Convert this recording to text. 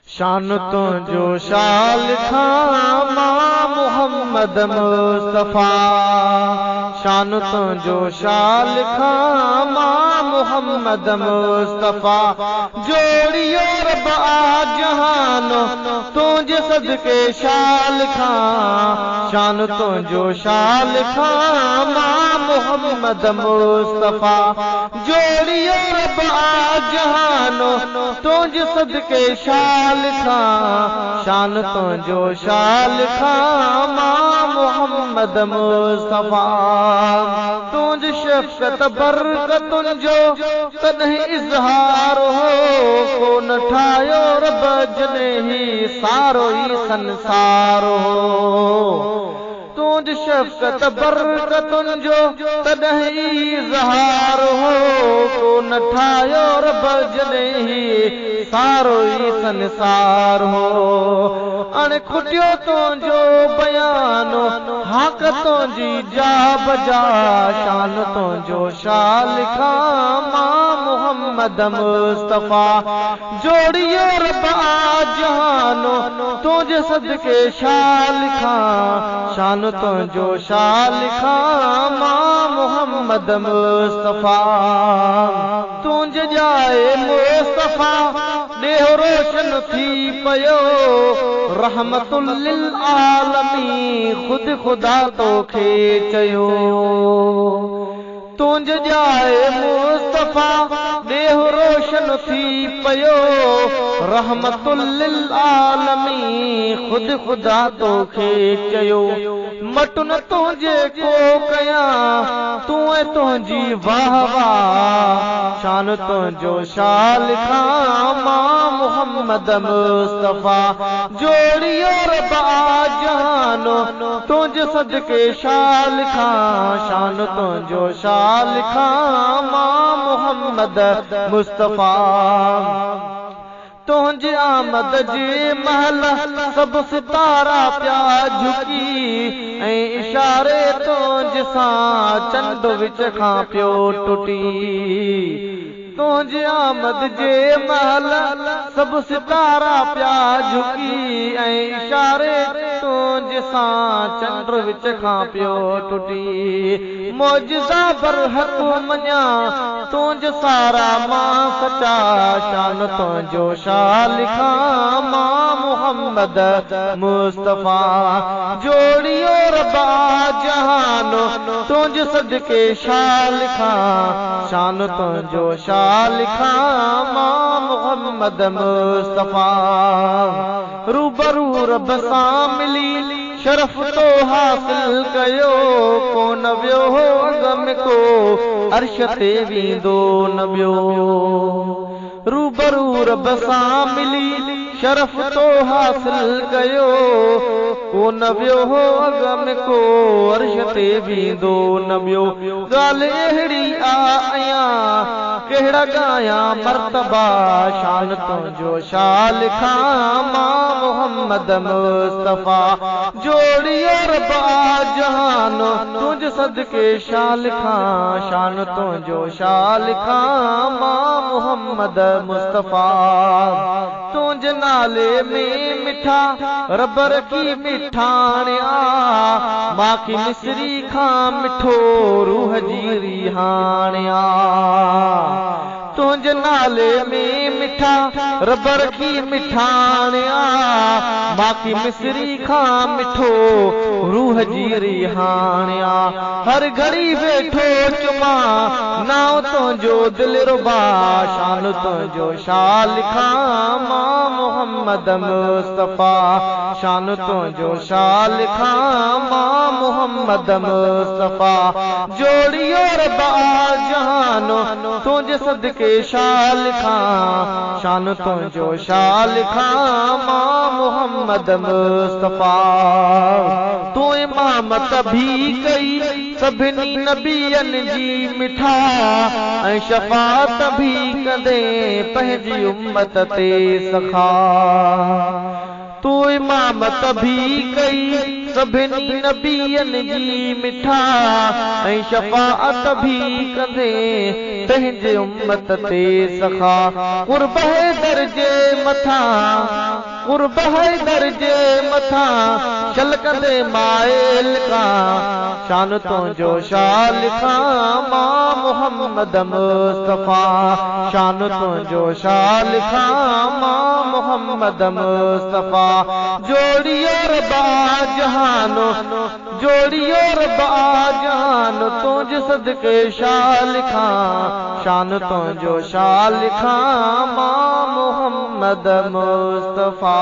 शान तुझो शाल खां मां मोहम्मद मुस्तफा। शान तुझो शाल खां मां मोहम्मद मुस्तफा। जोड़ियो रब आ जहानो तुझे सदके शाल खां। शान तुझो शाल खां मां मोहम्मद मुस्तफा। जोड़ियो रब आ जहानो तुझे सदके शाल खां। शान तुझो शाल खां मां मोहम्मद मुस्तफा। तुझ शफ़क़त बरकतुन जो तॾहिं इज़हार हो। कोन ठाहियो रब जॾहिं सारो ई संसार हो। तुझ शफ़क़त बरकतुन जो तॾहिं इज़हार हो। कोन ठाहियो रब जॾहिं सारो ई संसार हो। अण खुटियो तुझो बयानो हाक तुझी जा बजा। शान तुझो शाल खां मां मोहम्मद मुस्तफा। जोड़ियो रब आ जहानो तुझे सदके शाल खां। शान तुझो शाल खां मां मोहम्मद मुस्तफा। तुझे जाए मुस्तफा देह रोशन थी पयो। रहमतुल लिल आलमीन खुद खुदा तोखे चयो। तुझे जाए मुस्तफा देह रोशन थी पयो। रहमतुल लिल आलमीन खुद खुदा तोखे चयो। मटुन तुझे को कयां तूं तुझी वाह वाह। शान तुझो शाल खां मां मोहम्मद मुस्तफा। जोड़ियो रब आ जहानो तुझे सदके शाल खां। शान तुझो शाल खां मां मोहम्मद मुस्तफा। तुझे आमद जे महल सब सितारा प्या झुकी। ऐं इशारे तुझ सां चंड विच खां पियो टुटी। तुझे आमद जे महल सब सितारा प्या झुकी। ऐं इशारे तुझ सां चंड विच खां पियो टुटी। मौजज़ा बरहक़ मञा तुझ सारा मां सचा। शान तुझो शाल खां मां मोहम्मद मुस्तफा। जोड़ियो रब आ जहानो तुझ सदके शाल खां। शान तुझो शाल खां मां मोहम्मद मुस्तफा। रूबरू रब सां मिली शरफ तो हासिल कयो। कोन वियो हो अॻ में को अर्श ते वींदो न वियो। रूबरू रब सां मिली शरफ तो हासिल कयो। कोन वियो हो अॻ में को अर्श ते वींदो न वियो। ॻाल्हि अहिड़ी आयां कहिड़ा ॻायां मर्तबा। शान तुझो शाल खां मां मोहम्मद मुस्तफा। जोड़ियो रब आ जहानो तुझ सदके शाल खां। शान तुझो शाल खां मां मोहम्मद मुस्तफा। तुझ नाले में मिठा रबर की मिठाणिया। माखी मिसरी खां मिठो रूह जी रिहाणिया। तुझ नाले में मिठा रबर की मिठाणिया। माखी मिसरी खां मिठो रूह जी रिहाणिया। हर घड़ी वेठो चुमा नाव तुझो दिल रुबा। शान तुझो शाल खां मां मोहम्मद मुस्तफा। शान तुझो शाल खां मां मोहम्मद मुस्तफा। जोड़ियो रब आ जहानो तुझे सदके शाल खां। शान तुझो शाल खां मां मोहम्मद मुस्तफा। तूं इमामत भी कई सभिनी नबियन जी मिठा। ऐं शफ़ाअत भी कंदे पंहिंजी उम्मत ते सखा। तूं इमामत भी कई सभिनी नबियन जी मिठा। ऐं शफ़ाअत भी कंदे पंहिंजे उम्मत ते सखा। क़ुर्ब दर्जे मथां कुर्ब हैदर जे मथां छलकंदे माइल खां शान तुंहिंजो छा लिखां मां मोहम्मद मुस्तफा शान तुंहिंजो छा लिखां मां मोहम्मद मुस्तफा जोड़ियो रबा जहानो जोड़ियो रबा जहानो तुंहिंजे सदके छा लिखां शान तुंहिंजो छा लिखां मां मोहम्मद मुस्तफा